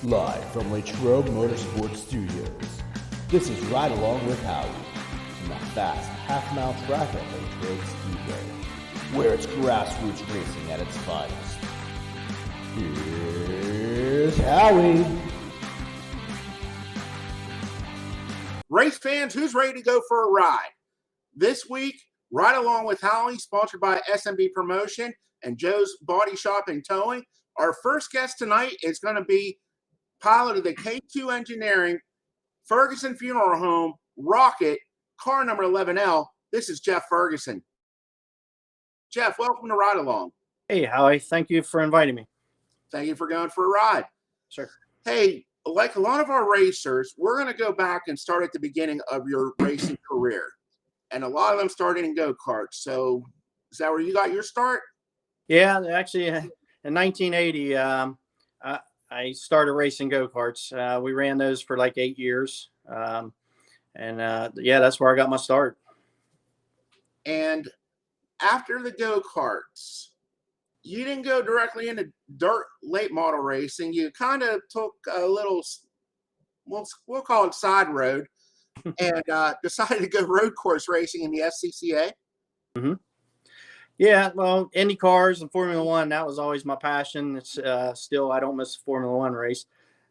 Live from Latrobe Motorsports Studios, this is Ride Along with Howie, from the fast half-mile track at Latrobe Speedway, where it's grassroots racing at its finest. Here's Howie. Race fans, who's ready to go for a ride? This week, Ride Along with Howie, sponsored by SMB Promotion and Joe's Body Shop and Towing. Our first guest tonight is going to be pilot of the K2 Engineering Ferguson Funeral Home Rocket, car number 11L. This is Jeff Ferguson. Jeff, welcome to Ride Along. Hey, Howie. Thank you for inviting me. Thank you for going for a ride. Sure. Hey, like a lot of our racers, we're going to go back and start at the beginning of your racing career. And a lot of them started in go-karts. So is that where you got your start? Yeah, actually, in 1980, I started racing go-karts. We ran those for like 8 years. Yeah, that's where I got my start. And after the go-karts, you didn't go directly into dirt late model racing. You kind of took a little, we'll call it side road, and decided to go road course racing in the SCCA. Mm-hmm. Yeah, well, Indy cars and Formula One, that was always my passion. It's still, I don't miss a Formula One race.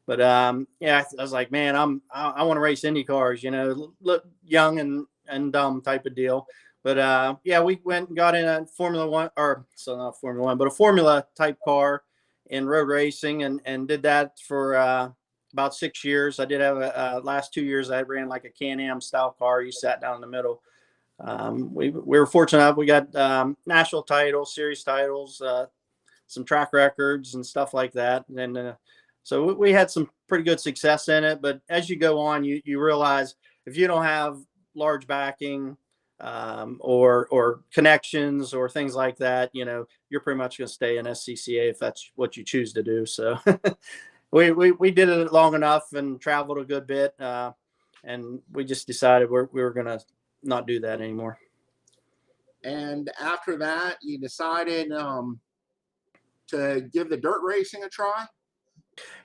But yeah, I was like, man, I want to race Indy cars, you know, look young and dumb type of deal. But yeah, we went and got in a Formula One, or so not Formula One, but a Formula type car in road racing, and did that for about 6 years. I did have last 2 years I ran like a Can-Am style car. You sat down in the middle. We were fortunate. We got national titles, series titles, some track records and stuff like that. And so we had some pretty good success in it. But as you go on, you realize if you don't have large backing or connections or things like that, you know, you're pretty much going to stay in SCCA if that's what you choose to do. So we did it long enough and traveled a good bit. And we just decided we were going to not do that anymore. And after that, you decided to give the dirt racing a try?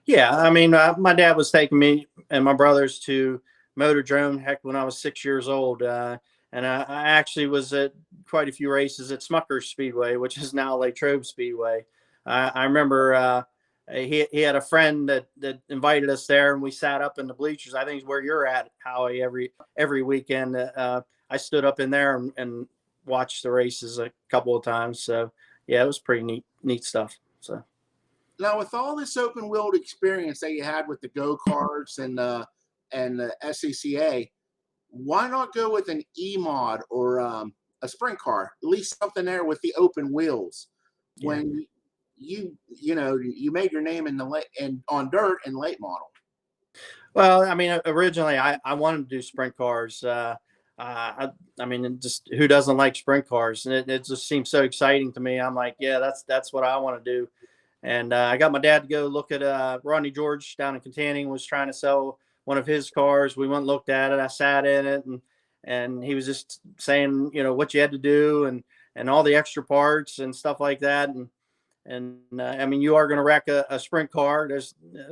Yeah, I mean, my dad was taking me and my brothers to Motordrome, heck, when I was 6 years old. And I actually was at quite a few races at Smucker's Speedway, which is now Latrobe Speedway. I remember he had a friend that invited us there, and we sat up in the bleachers. I think it's where you're at, Howie, every weekend. I stood up in there and watched the races a couple of times. So yeah, it was pretty neat stuff. So now, with all this open wheeled experience that you had with the go-karts and the SCCA, why not go with an E-mod or a sprint car? At least something there with the open wheels. Yeah. When you made your name on dirt and late model. Well, I mean, originally I wanted to do sprint cars. I mean, just who doesn't like sprint cars? And it just seems so exciting to me. I'm like, yeah, that's what I want to do. And I got my dad to go look at Rodney George down in Contanning was trying to sell one of his cars. We went and looked at it. I sat in it, and he was just saying, you know, what you had to do and all the extra parts and stuff like that. And I mean, you are going to wreck a sprint car.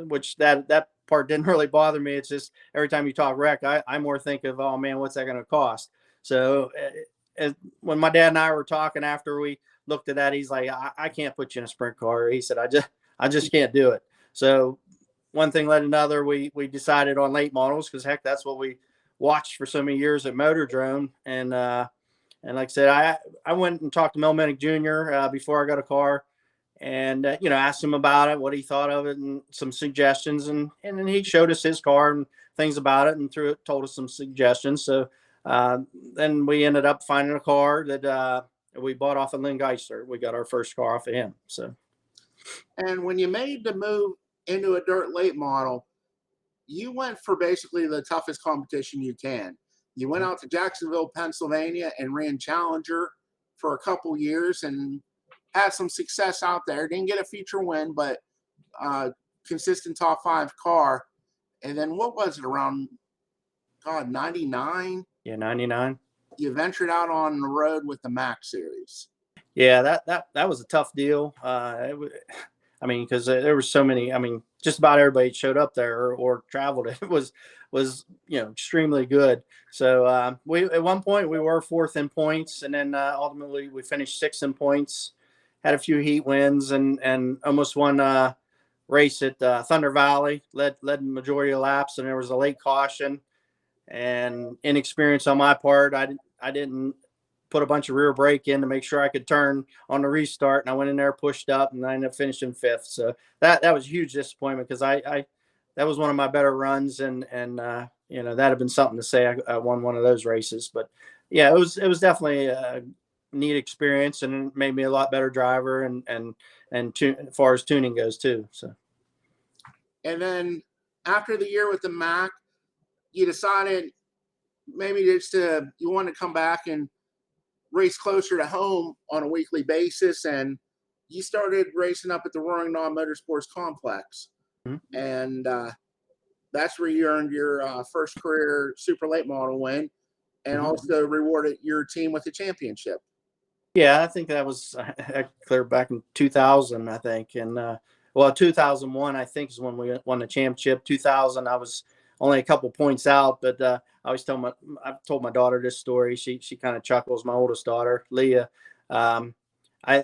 Which that part didn't really bother me. It's just every time you talk wreck, I more think of, oh man, what's that going to cost? So when my dad and I were talking after we looked at that, he's like, I can't put you in a sprint car. He said, I just can't do it. So one thing led another. We decided on late models because heck, that's what we watched for so many years at Motordrome. And like I said, I went and talked to Mel Minnick Jr. Before I got a car. And, you know, asked him about it, what he thought of it, and some suggestions. And then he showed us his car and things about it and told us some suggestions. So then we ended up finding a car that we bought off of Lynn Geisler. We got our first car off of him. So, and when you made the move into a dirt late model, you went for basically the toughest competition you can. You went out to Jacksonville, Pennsylvania, and ran Challenger for a couple years and had some success out there. Didn't get a feature win, but consistent top 5 car. And then what was it, around 99? Yeah, 99. You ventured out on the road with the Mac Series. Yeah, that was a tough deal. I mean, because there were so many. I mean, just about everybody showed up there or traveled. It was extremely good. So we at one point we were fourth in points, and then ultimately we finished sixth in points. Had a few heat wins and almost won race at Thunder Valley. Led the majority of laps, and there was a late caution and inexperience on my part. I didn't put a bunch of rear brake in to make sure I could turn on the restart, and I went in there, pushed up, and I ended up finishing fifth. So that was a huge disappointment because I that was one of my better runs, and that had been something to say. I won one of those races, but yeah, it was definitely a neat experience, and it made me a lot better driver, and as far as tuning goes too. So, and then after the year with the Mac, you decided maybe you want to come back and race closer to home on a weekly basis, and you started racing up at the Roaring Knob Motorsports Complex. Mm-hmm. And that's where you earned your first career super late model win, and also rewarded your team with the championship. Yeah, I think that was clear back in 2000, I think. And 2001, I think, is when we won the championship. 2000, I was only a couple points out, but I always I've told my daughter this story. She kind of chuckles, my oldest daughter, Leah. I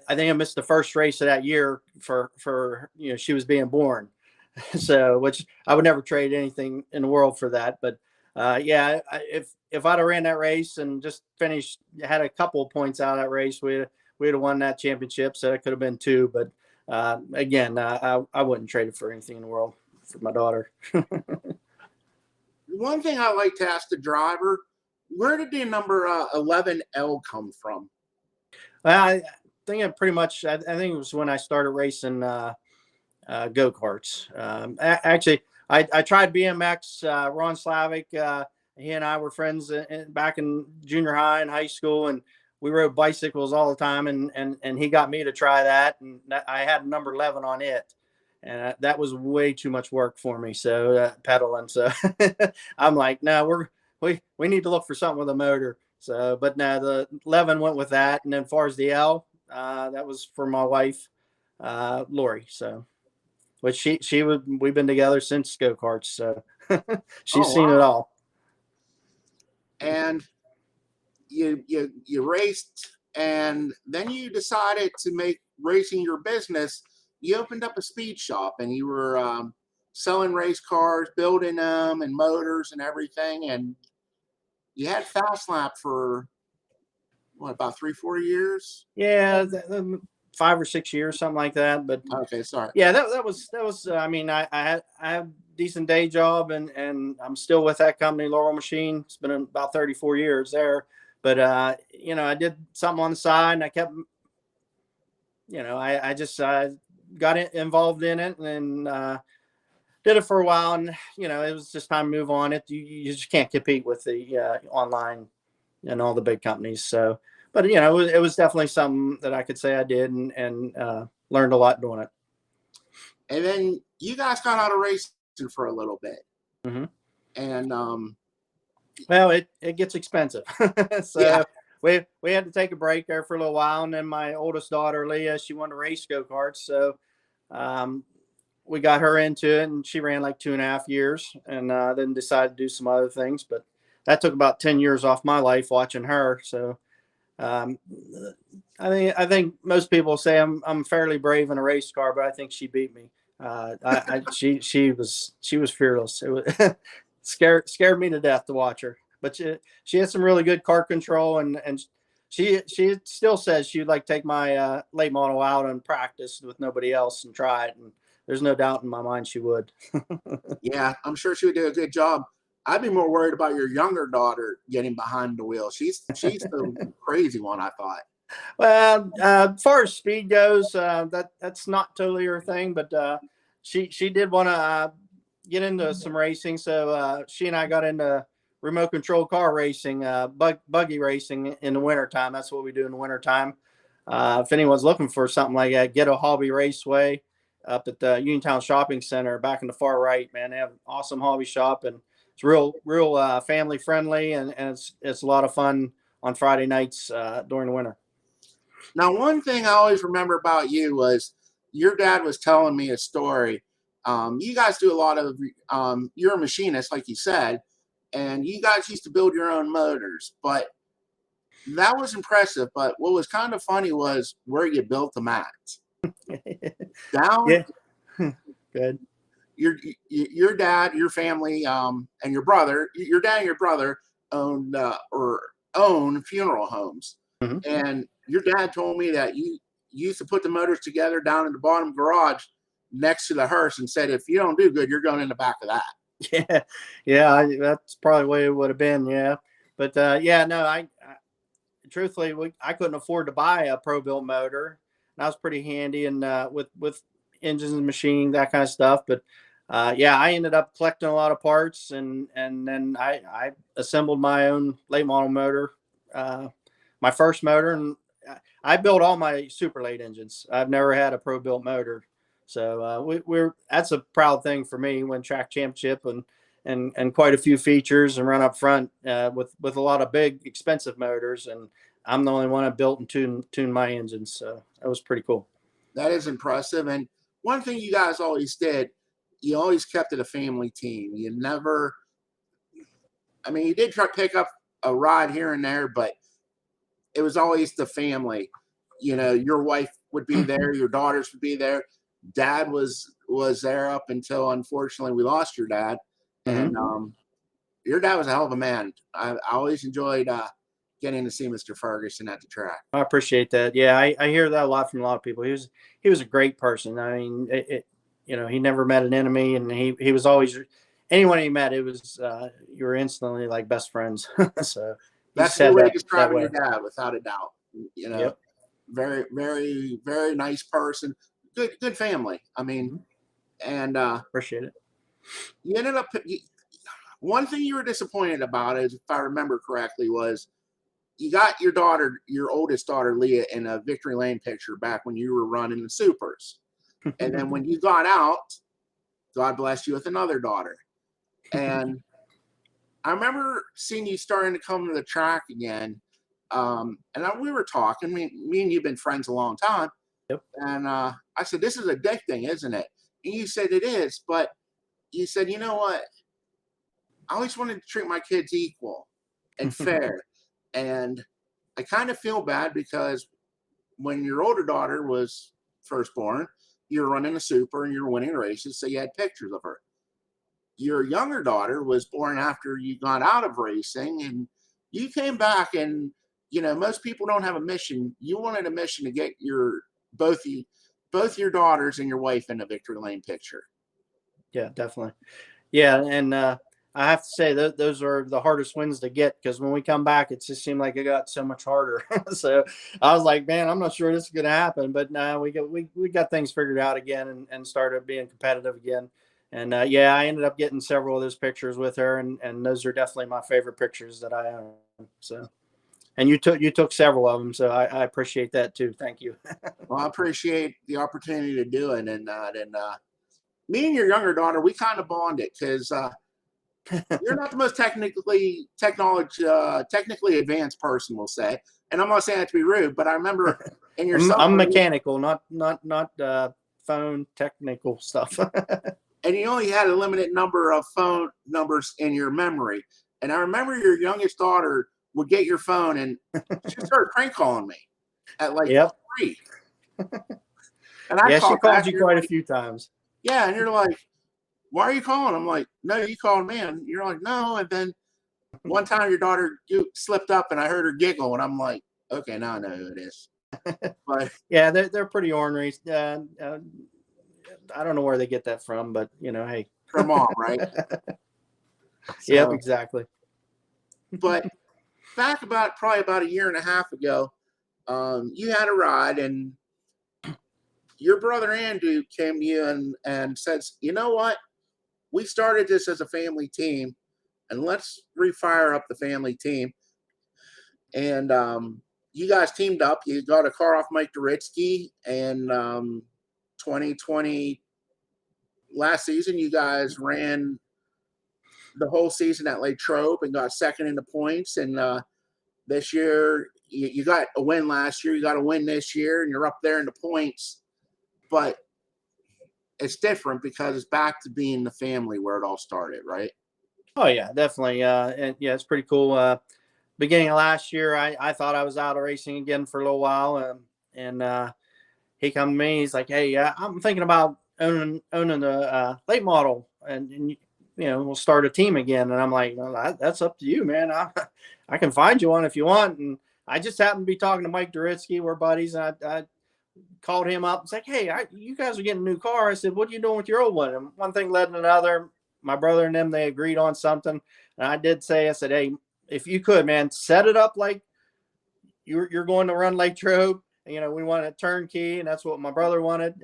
think I missed the first race of that year for she was being born. So, which I would never trade anything in the world for that. But if I'd have ran that race and just finished, had a couple of points out of that race, we'd have won that championship. So it could have been two. But again, I wouldn't trade it for anything in the world for my daughter. One thing I like to ask the driver, where did the number 11L come from? Well, I think it pretty much, I think it was when I started racing go-karts. Actually, I tried BMX. Ron Slavic, he and I were friends back in junior high and high school, and we rode bicycles all the time, and he got me to try that, and I had number 11 on it. And that was way too much work for me. So pedaling. So I'm like, no, we need to look for something with a motor. So, but now the 11 went with that. And then as far as the L, that was for my wife, Lori. So, but we've been together since go-karts. So she's seen it all. And you raced, and then you decided to make racing your business. You opened up a speed shop, and you were selling race cars, building them, and motors and everything. And you had Fast Lap for about 3-4 years? Yeah, 5 or 6 years, something like that. But okay, sorry. Yeah, that was. I mean, I have a decent day job, and I'm still with that company, Laurel Machine. It's been about 34 years there. But I did something on the side, and I kept, I just got involved in it, and did it for a while, and it was just time to move on. You just can't compete with the online and all the big companies. So, but it was definitely something that I could say I did, and learned a lot doing it. And then you guys got out of racing for a little bit, and well, it gets expensive, so. Yeah. We had to take a break there for a little while, and then my oldest daughter, Leah, she wanted to race go-karts. So we got her into it, and she ran like 2.5 years, and then decided to do some other things. But that took about 10 years off my life watching her. So I think most people say I'm fairly brave in a race car, but I think she beat me. She was fearless. It was scared me to death to watch her. But she had some really good car control, and she still says she'd like take my late model out and practice with nobody else and try it. And there's no doubt in my mind she would. Yeah, I'm sure she would do a good job. I'd be more worried about your younger daughter getting behind the wheel. She's the crazy one, I thought. Well, as far as speed goes, that's not totally her thing, but she did want to get into some racing. So she and I got into remote control car racing, buggy racing in the wintertime. That's what we do in the wintertime. If anyone's looking for something like that, get a Hobby Raceway up at the Uniontown Shopping Center back in the far right, man. They have an awesome hobby shop, and it's real family friendly, and it's a lot of fun on Friday nights during the winter. Now, one thing I always remember about you was your dad was telling me a story. You guys do a lot of, you're a machinist, like you said, and you guys used to build your own motors, but that was impressive. But what was kind of funny was where you built them at. Down. Yeah. Good. Your dad, your family, and your dad and your brother own funeral homes. Mm-hmm. And your dad told me that you used to put the motors together down in the bottom garage next to the hearse and said, if you don't do good, you're going in the back of that. Yeah. That's probably the way it would have been. Yeah. But no, I truthfully, I couldn't afford to buy a pro-built motor. That was pretty handy, and with engines and machining, that kind of stuff. But I ended up collecting a lot of parts, and then I assembled my own late model motor, my first motor, and I built all my super late engines. I've never had a pro-built motor, so that's a proud thing for me. Win track championship and quite a few features and run up front with a lot of big expensive motors, and I'm the only one that built and tuned my engines, so that was pretty cool. That is impressive. And one thing you guys always did, you always kept it a family team. You never, you did try to pick up a ride here and there, but it was always the family. Your wife would be there, your daughters would be there. Dad was there up until, unfortunately, we lost your dad. Mm-hmm. And your dad was a hell of a man. I always enjoyed getting to see Mr. Ferguson at the track. I appreciate that. Yeah, I hear that a lot from a lot of people. He was a great person. I mean, he never met an enemy, and he was always, anyone he met, it was you were instantly like best friends. So that's the way describing your dad, without a doubt. Yep. Very, very, very nice person. Good family. And appreciate it. You ended up. One thing you were disappointed about, is if I remember correctly, was you got your oldest daughter Leah, in a victory lane picture back when you were running the supers, and then when you got out, God blessed you with another daughter. And I remember seeing you starting to come to the track again, and we were talking. Me and you've been friends a long time. Yep. And I said, "This is addicting, isn't it?" And you said it is, but you said, "You know what? I always wanted to treat my kids equal and fair." And I kind of feel bad because when your older daughter was first born, you were running a super and you were winning races, so you had pictures of her. Your younger daughter was born after you got out of racing, and you came back, and most people don't have a mission. You wanted a mission to get both your daughters and your wife in a victory lane picture. Yeah, definitely. Yeah, and I have to say those are the hardest wins to get, because when we come back, it just seemed like it got so much harder. So I was like, man, I'm not sure this is going to happen. But now we got things figured out again and started being competitive again. And I ended up getting several of those pictures with her, and those are definitely my favorite pictures that I own. So, and you took several of them, so I appreciate that too. Thank you. Well, I appreciate the opportunity to do it, and me and your younger daughter, we kind of bonded because you're not the most technically advanced person, we'll say. And I'm not saying that to be rude, but I remember in your I'm mechanical, not phone technical stuff. And you only had a limited number of phone numbers in your memory. And I remember your youngest daughter would get your phone, and she started prank calling me at 3. And she called you quite a few times. Yeah, and you're like, "Why are you calling?" I'm like, "No, you called me." And you're like, "No." And then one time your daughter slipped up, and I heard her giggle, and I'm like, "Okay, now I know who it is." But yeah, they're pretty ornery. I don't know where they get that from, but hey, from mom, right? So, yep, exactly. But back probably about a year and a half ago, you had a ride, and your brother Andrew came to you and says, "You know what? We started this as a family team, and let's refire up the family team." And you guys teamed up. You got a car off Mike Doritsky, and 2020 last season, you guys ran the whole season at Latrobe and got second in the points. And this year, you got a win last year. You got a win this year, and you're up there in the points. But it's different because it's back to being the family where it all started, right? Oh yeah, definitely. And yeah, it's pretty cool. Beginning of last year, I thought I was out of racing again for a little while. And he come to me, he's like, "Hey, I'm thinking about owning the late model and you know, we'll start a team again." And I'm like, "Well, that's up to you, man. I can find you one if you want." And I just happened to be talking to Mike Duritsky. We're buddies. And I called him up. It's like, "Hey, you guys are getting a new car." I said, "What are you doing with your old one?" And one thing led to another. My brother and them, they agreed on something. And I did say, I said, "Hey, if you could, man, set it up like you're going to run Lake Trobe. You know, we want a turnkey, and that's what my brother wanted."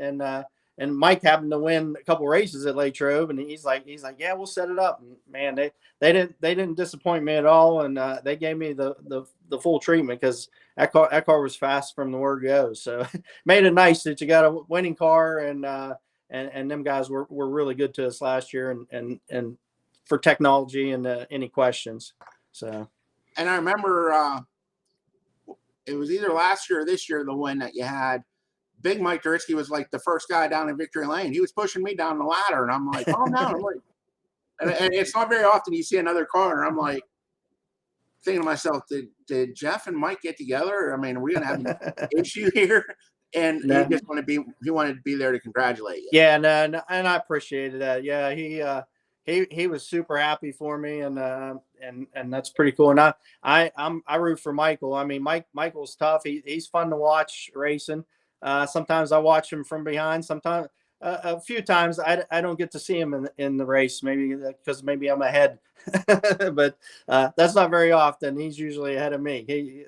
And Mike happened to win a couple races at Lake Trobe, and he's like, "Yeah, we'll set it up." And man, they didn't disappoint me at all, and they gave me the full treatment because that car was fast from the word go. So made it nice that you got a winning car, and them guys were really good to us last year, and for technology and any questions. So. And I remember it was either last year or this year, the one that you had. Big Mike Duritsky was like the first guy down in Victory Lane. He was pushing me down the ladder, and I'm like, "Oh no!" I'm like, and it's not very often you see another car, and I'm like thinking to myself, "Did Jeff and Mike get together? I mean, are we gonna have an issue here?" And No. he wanted to be there to congratulate you. Yeah, no, and I appreciated that. Yeah, he was super happy for me, and that's pretty cool. And I root for Michael. I mean, Michael's tough. He's fun to watch racing. Sometimes I watch him from behind. Sometimes a few times I don't get to see him in the race. Maybe because maybe I'm ahead, but that's not very often. He's usually ahead of me. He's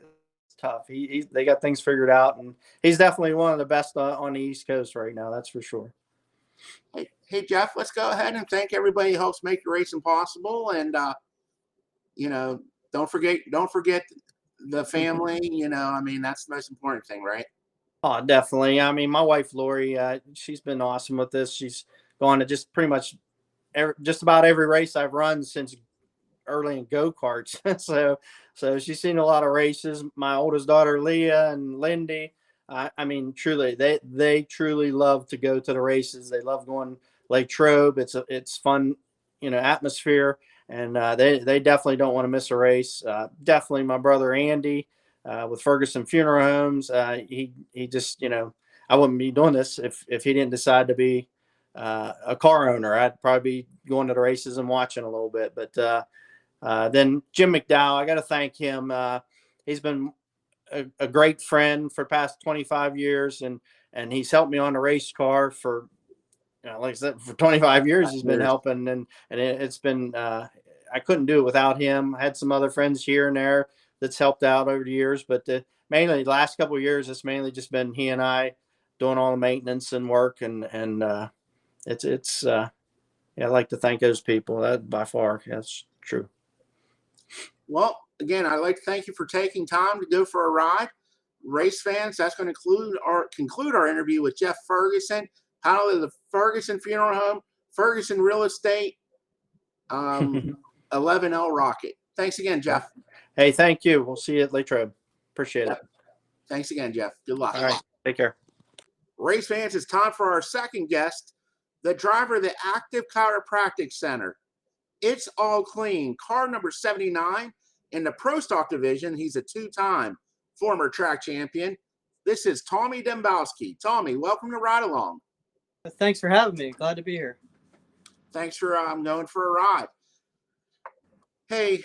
tough. They got things figured out, and he's definitely one of the best on the East Coast right now. That's for sure. Hey Jeff, let's go ahead and thank everybody who helps make the racing possible, and you know, don't forget the family. You know, I mean, that's the most important thing, right? Oh, definitely. I mean, my wife Lori, she's been awesome with this. She's gone to just pretty much just about every race I've run since early in go-karts. so she's seen a lot of races. My oldest daughter Leah and Lindy, I mean, truly, they truly love to go to the races. They love going Lake Trobe. It's fun, you know, atmosphere, and they definitely don't want to miss a race. Definitely my brother Andy with Ferguson Funeral Homes. He just, you know, I wouldn't be doing this if he didn't decide to be a car owner. I'd probably be going to the races and watching a little bit. But then Jim McDowell, I got to thank him. He's been a great friend for the past 25 years, and he's helped me on the race car for, you know, like I said, for 25 years. He's been helping, and it's been I couldn't do it without him. I had some other friends here and there that's helped out over the years, but mainly the last couple of years, it's mainly just been he and I doing all the maintenance and work, and it's yeah, I'd like to thank those people. That by far, that's true. Well, again, I'd like to thank you for taking time to go for a ride. Race fans, that's going to conclude our interview with Jeff Ferguson, pilot of the Ferguson Funeral Home, Ferguson Real Estate, 11L Rocket. Thanks again, Jeff. Hey, thank you. We'll see you at Lake Trobe. Appreciate it. Thanks again, Jeff. Good luck. All right. Take care. Race fans, it's time for our second guest, the driver of the Active Chiropractic Center. It's all clean. Car number 79 in the ProStock division. He's a two-time former track champion. This is Tommy Dembowski. Tommy, welcome to Ride Along. Thanks for having me. Glad to be here. Thanks for going for a ride. Hey,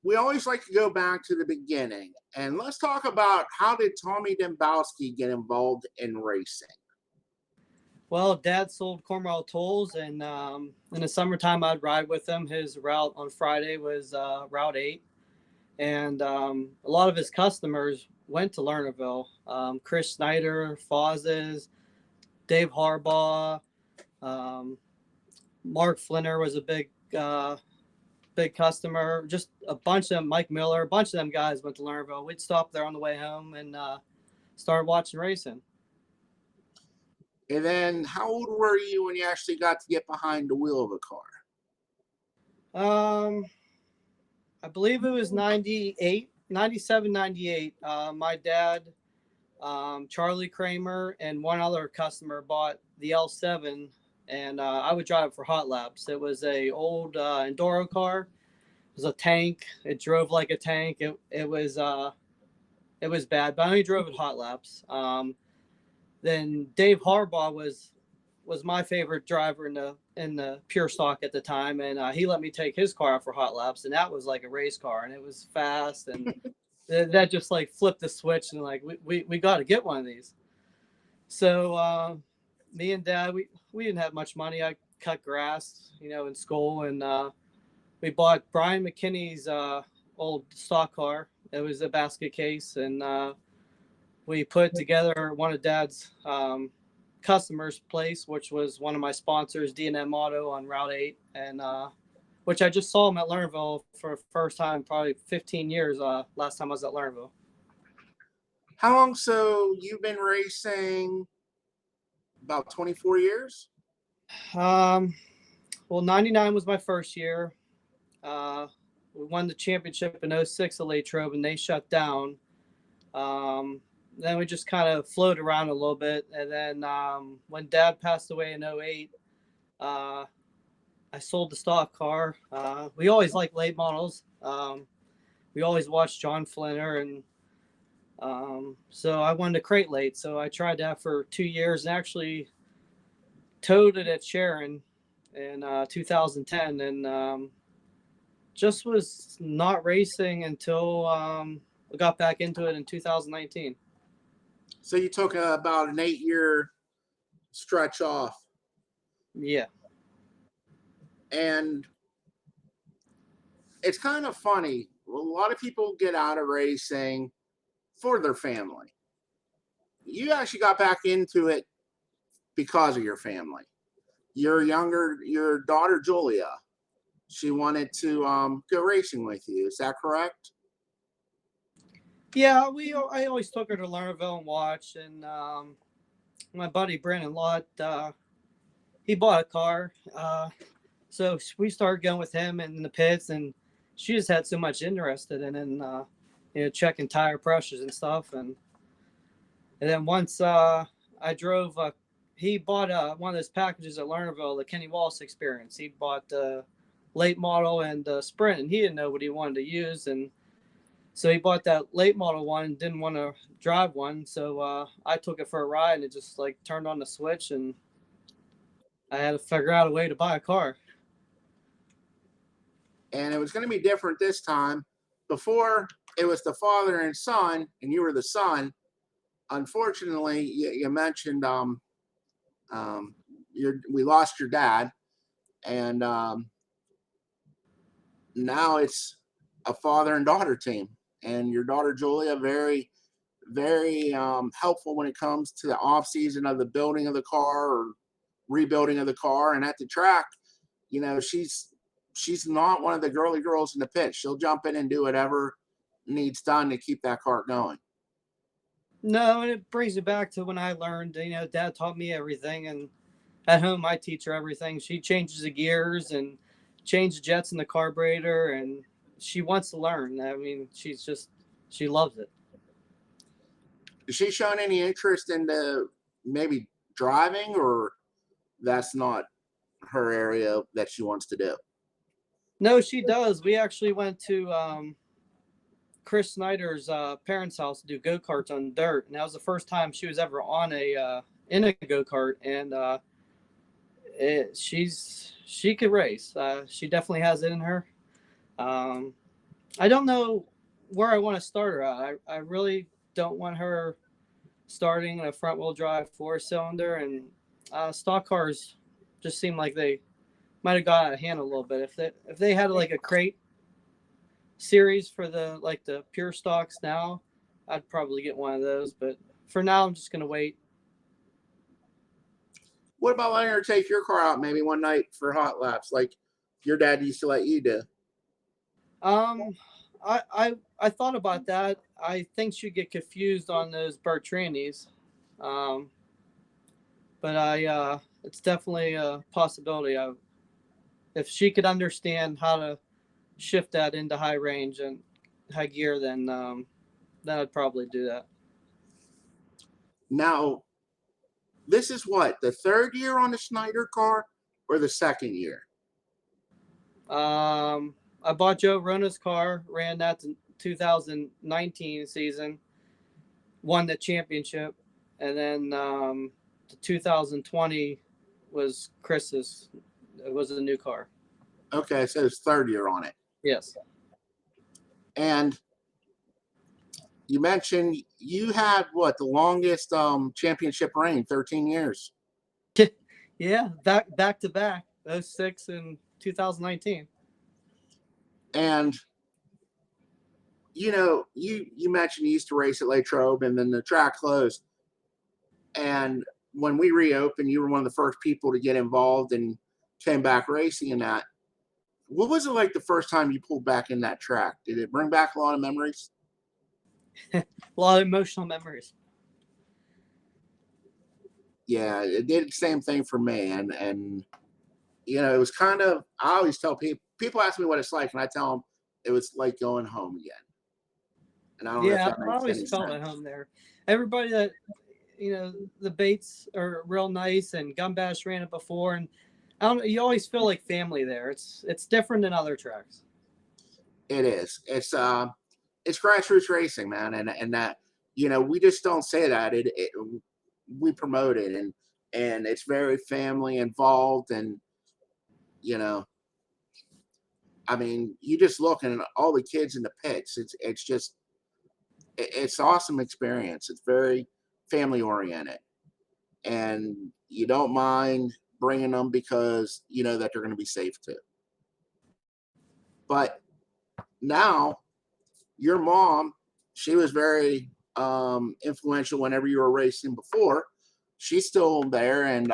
we always like to go back to the beginning, and let's talk about how did Tommy Dembowski get involved in racing? Well, Dad sold Cornwall Tolls, and in the summertime, I'd ride with him. His route on Friday was Route 8, and a lot of his customers went to Lernerville. Chris Snyder, Fawzes, Dave Harbaugh, Mark Flinner was a big customer. Just a bunch of them, Mike Miller, a bunch of them guys went to Lernerville. We'd stop there on the way home and started watching racing. And then how old were you when you actually got to get behind the wheel of a car? I believe it was 97, 98. My dad, Charlie Kramer, and one other customer bought the L7, and I would drive it for hot laps. It was a old Enduro car. It was a tank. It drove like a tank. It was bad, but I only drove it hot laps. Then Dave Harbaugh was my favorite driver in the pure stock at the time, and he let me take his car out for hot laps, and that was like a race car, and it was fast, and that just like flipped the switch, and like we got to get one of these. So me and Dad, we didn't have much money. I cut grass, in school, and we bought Brian McKinney's old stock car. It was a basket case, and we put together one of Dad's customers' place, which was one of my sponsors, D&M Auto on Route 8, and which I just saw him at Lernerville for the first time, probably 15 years. Last time I was at Lernerville. How long? So you've been racing about 24 years? Well, 99 was my first year. We won the championship in 06 at Latrobe, and they shut down. Then we just kind of floated around a little bit. And then when Dad passed away in 08, I sold the stock car. We always liked late models. We always watched John Flinner, and so I wanted to crate late. So I tried that for 2 years and actually towed it at Sharon in 2010, and just was not racing until I got back into it in 2019. So you took about an 8-year stretch off. Yeah. And it's kind of funny. A lot of people get out of racing for their family. You actually got back into it because of your family. Your daughter, Julia, she wanted to go racing with you. Is that correct? Yeah, I always took her to Lernerville and watch, and my buddy Brandon Lott, he bought a car. So we started going with him in the pits, and she just had so much interest in it, and checking tire pressures and stuff. And then once I drove, he bought one of those packages at Lernerville, the Kenny Wallace Experience. He bought the late model and the Sprint, and he didn't know what he wanted to use, and so he bought that late model one and didn't want to drive one. So I took it for a ride, and it just like turned on the switch, and I had to figure out a way to buy a car. And it was going to be different this time. Before, it was the father and son, and you were the son. Unfortunately, you mentioned we lost your dad, and now it's a father and daughter team. And your daughter Julia, very, very helpful when it comes to the off season of the building of the car or rebuilding of the car. And at the track, she's not one of the girly girls in the pit. She'll jump in and do whatever needs done to keep that car going. No, and it brings me back to when I learned, Dad taught me everything, and at home I teach her everything. She changes the gears and changes jets in the carburetor, and she wants to learn. I mean, she loves it. Is she showing any interest into maybe driving, or that's not her area that she wants to do? No, she does. We actually went to Chris Snyder's parents' house to do go-karts on dirt, and that was the first time she was ever on in a go-kart, and she could race. She definitely has it in her. I don't know where I want to start her at. I really don't want her starting in a front-wheel drive 4-cylinder, and stock cars just seem like they might have got out of hand a little bit. If they had like a crate series for the pure stocks now, I'd probably get one of those. But for now, I'm just gonna wait. What about letting her take your car out maybe one night for hot laps, like your dad used to let you do? I thought about that. I think she'd get confused on those Bertrandis. But it's definitely a possibility. If she could understand how to shift that into high range and high gear, then I'd probably do that. Now, This is what, the third year on the Schneider car or the second year? I bought Joe Rona's car, ran that 2019 season, won the championship, and then the 2020 was Chris's. It was a new car. Okay, so it's third year on it. Yes. And you mentioned you had what, the longest championship reign, 13 years. Yeah, back to back, 06 and 2019. And you mentioned you used to race at Latrobe, and then the track closed. And when we reopened, you were one of the first people to get involved and came back racing in that. What was it like the first time you pulled back in that track? Did it bring back a lot of memories? A lot of emotional memories. Yeah, it did the same thing for me. And it was kind of, I always tell people ask me what it's like, and I tell them it was like going home again. And I don't know if that I makes always any felt sense. at home there. Everybody that, the Bates are real nice, and Gumbash ran it before, and I don't know, you always feel like family there. It's different than other tracks. It is. It's grassroots racing, man, and that we just don't say that. We promote it, and it's very family involved, and I mean, you just look and all the kids in the pits. It's awesome experience. It's very family oriented, and you don't mind bringing them because you know that they're going to be safe too. But now, your mom, she was very influential whenever you were racing before. She's still there, and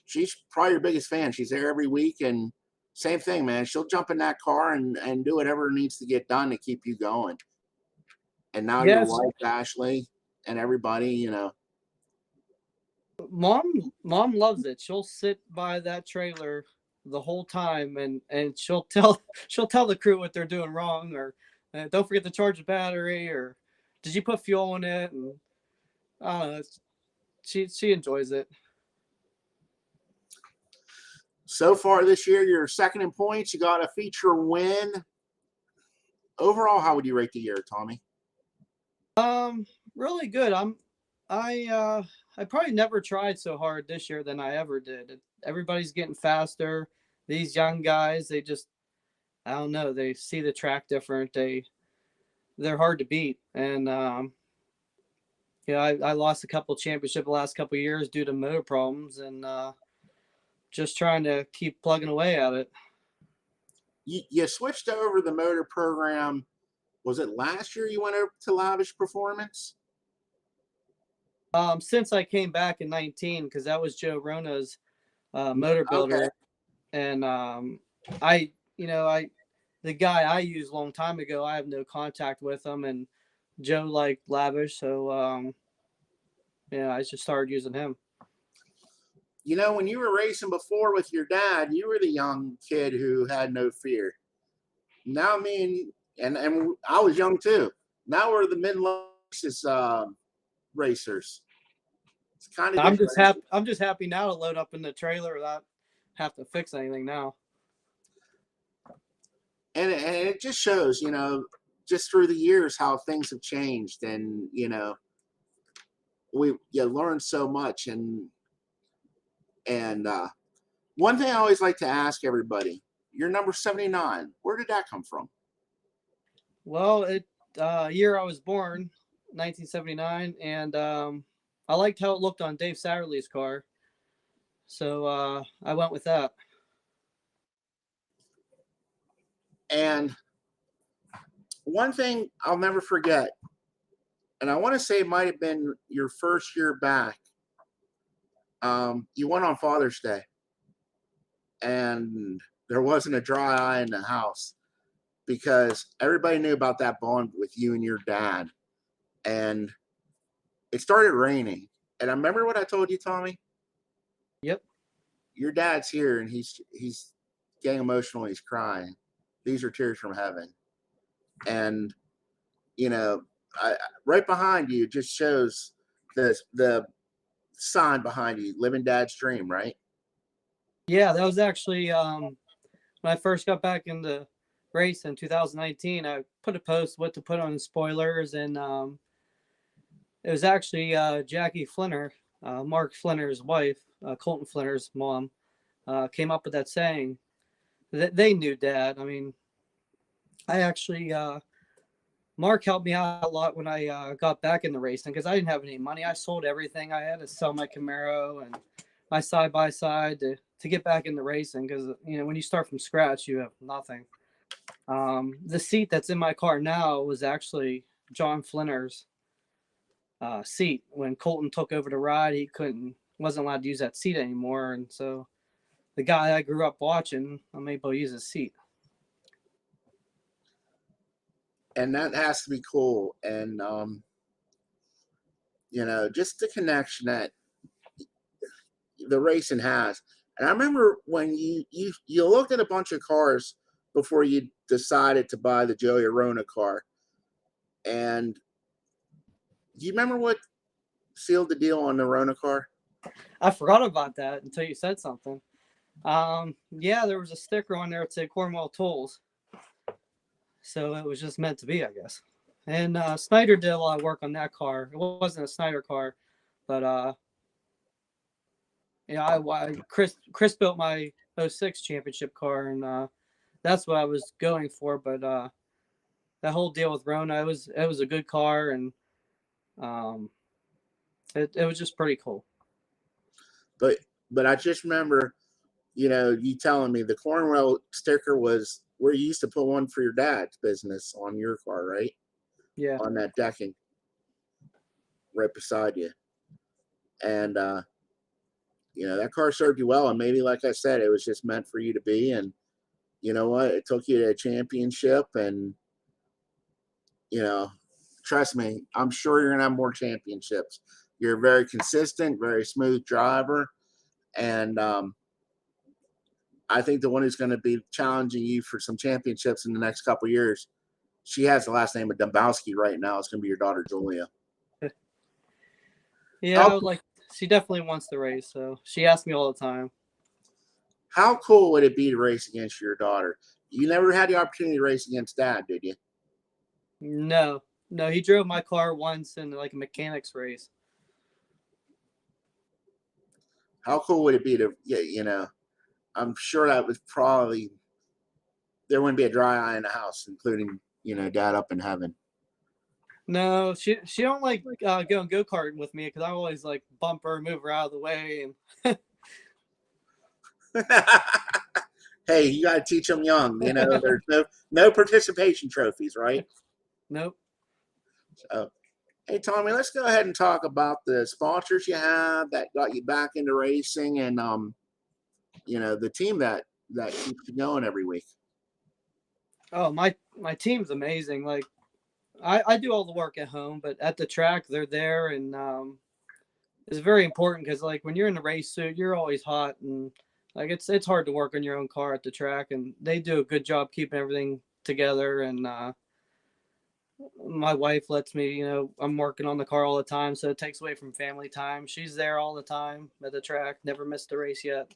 she's probably your biggest fan. She's there every week, and same thing, man. She'll jump in that car and do whatever needs to get done to keep you going. And now your Yes, wife, Ashley, and everybody, mom loves it. She'll sit by that trailer the whole time, and she'll tell the crew what they're doing wrong, or don't forget to charge the battery, or did you put fuel in it? And I don't know, she enjoys it. so far this year, you're second in points. You got a feature win. Overall, how would you rate the year, Tommy? Really good. I probably never tried so hard this year than I ever did. Everybody's getting faster. These young guys, they just, I don't know, they see the track different. They're hard to beat. And I lost a couple championship the last couple of years due to motor problems, and just trying to keep plugging away at it. You switched over the motor program. Was it last year you went over to Lavish Performance? Since I came back in 19, because that was Joe Rona's motor builder. Okay. And the guy I used a long time ago, I have no contact with him, and Joe liked Lavish, so I just started using him. When you were racing before with your dad, you were the young kid who had no fear. Now me and I was young too. Now we're the mid-level racers. It's kind of I'm just happy now to load up in the trailer without have to fix anything now. And it just shows, just through the years how things have changed, and you learn so much, and one thing I always like to ask everybody, your number 79, where did that come from? Well, year I was born, 1979, and I liked how it looked on Dave Satterley's car, so I went with that. And one thing I'll never forget, and I want to say it might have been your first year back, you went on Father's Day, and there wasn't a dry eye in the house because everybody knew about that bond with you and your dad. And it started raining. And I remember what I told you, Tommy? Yep. Your dad's here, and he's getting emotional. He's crying. These are tears from heaven. And, right behind you just shows the sign behind you, Living Dad's Dream, right? Yeah, that was actually when I first got back into racing in 2019. I put a post what to put on the spoilers, and it was actually Jackie Flinner, Mark Flinner's wife, Colton Flinner's mom, came up with that saying. They knew Dad. I mean, I actually Mark helped me out a lot when I got back into racing because I didn't have any money. I sold everything. I had to sell my Camaro and my side by side to get back into racing because when you start from scratch, you have nothing. The seat that's in my car now was actually John Flinner's seat. When Colton took over the ride, he wasn't allowed to use that seat anymore, and so the guy I grew up watching, I'm able to use his seat. And that has to be cool. And just the connection that the racing has. And I remember when you looked at a bunch of cars before you decided to buy the Joey Arona car. And do you remember what sealed the deal on the Arona car? I forgot about that until you said something. Yeah, there was a sticker on there that said Cornwall Tools. So it was just meant to be, I guess. And Snyder did a lot of work on that car. It wasn't a Snyder car, but Chris built my 06 championship car, and that's what I was going for. But that whole deal with Rona, it was a good car, and it was just pretty cool. But I just remember, you telling me the Cornwall sticker was where you used to put one for your dad's business on your car, right? Yeah. On that decking right beside you. And, that car served you well. And maybe, like I said, it was just meant for you to be. And you know what? It took you to a championship. And, trust me, I'm sure you're going to have more championships. You're a very consistent, very smooth driver. And I think the one who's going to be challenging you for some championships in the next couple of years, she has the last name of Dembowski right now. It's going to be your daughter, Julia. Yeah, she definitely wants to race, so she asks me all the time. How cool would it be to race against your daughter? You never had the opportunity to race against Dad, did you? No, he drove my car once in like a mechanics race. How cool would it be to, I'm sure that was probably, there wouldn't be a dry eye in the house, including, Dad up in heaven. No, she don't like going go-karting with me because I always like bump her, move her out of the way, and Hey, you got to teach them young. There's no participation trophies, right? Nope. So, hey, Tommy, let's go ahead and talk about the sponsors you have that got you back into racing, and the team that keeps you going every week. Oh, my team's amazing. Like I do all the work at home, but at the track they're there, and it's very important because like when you're in the race suit, you're always hot, and like it's hard to work on your own car at the track, and they do a good job keeping everything together. And my wife lets me, I'm working on the car all the time, so it takes away from family time. She's there all the time at the track, never missed a race yet.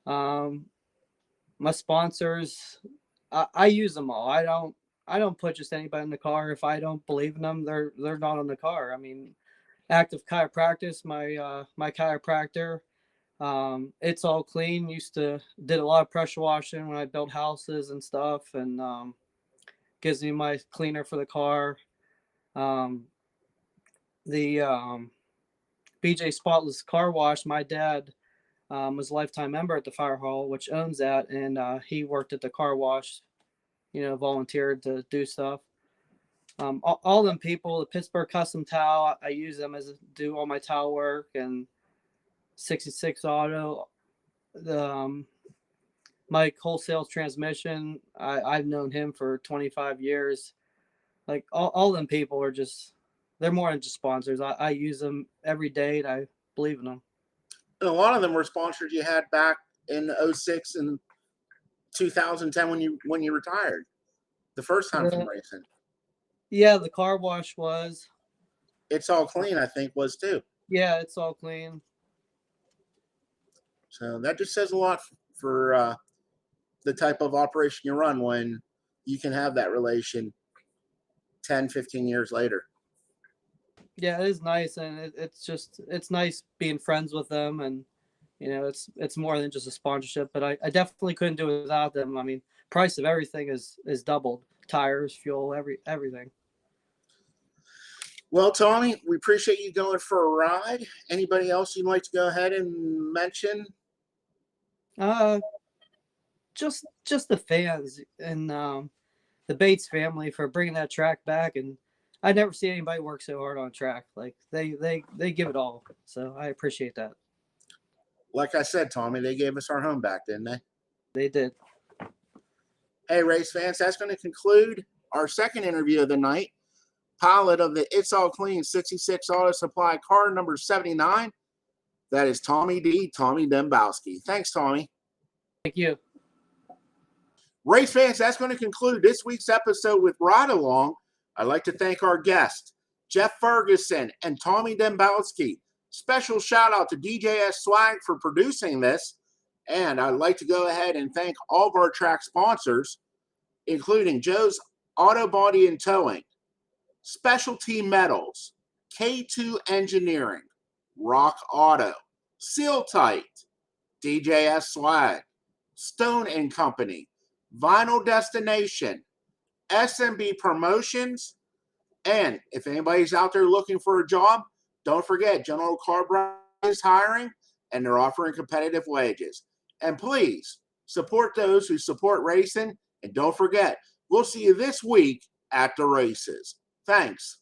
My sponsors, I use them all. I don't put just anybody in the car. If I don't believe in them, they're not on the car. I mean, Active Chiropractic, my chiropractor, it's all clean. Did a lot of pressure washing when I built houses and stuff, and gives me my cleaner for the car. The BJ Spotless Car Wash, my dad was a lifetime member at the fire hall, which owns that, and he worked at the car wash, volunteered to do stuff. All them people, the Pittsburgh Custom Towel, I use them do all my towel work, and 66 Auto, the Mike Wholesale Transmission. I've known him for 25 years. Like all them people are they're more than just sponsors. I use them every day, and I believe in them. And a lot of them were sponsors you had back in 06 and 2010 when you retired, the first time from racing. Yeah, the car wash was. It's All Clean, I think, was too. Yeah, it's all clean. So that just says a lot for the type of operation you run when you can have that relation 10, 15 years later. Yeah, it is nice, and it's nice being friends with them, and it's more than just a sponsorship. But I definitely couldn't do it without them. I mean, price of everything is doubled: tires, fuel, everything. Well, Tommy, we appreciate you going for a ride. Anybody else you'd like to go ahead and mention? Just the fans and the Bates family for bringing that track back, and I never see anybody work so hard on a track. Like they give it all, so I appreciate that. Like I said, Tommy, they gave us our home back, didn't they? They did. Hey, race fans, that's going to conclude our second interview of the night. Pilot of the It's All Clean 66 Auto Supply car number 79. That is Tommy Dembowski. Thanks, Tommy. Thank you. Race fans, that's going to conclude this week's episode with Ride Along. I'd like to thank our guests, Jeff Ferguson and Tommy Dembowski. Special shout out to DJS Swag for producing this. And I'd like to go ahead and thank all of our track sponsors, including Joe's Auto Body and Towing, Special T Metals, K2 Engineering, Rock Auto, Seal Tight, DJS Swag, Stone and Company, Vinyl Destination, SMB Promotions, and if anybody's out there looking for a job, don't forget General Carbright is hiring and they're offering competitive wages. And please support those who support racing, and don't forget, we'll see you this week at the races. Thanks.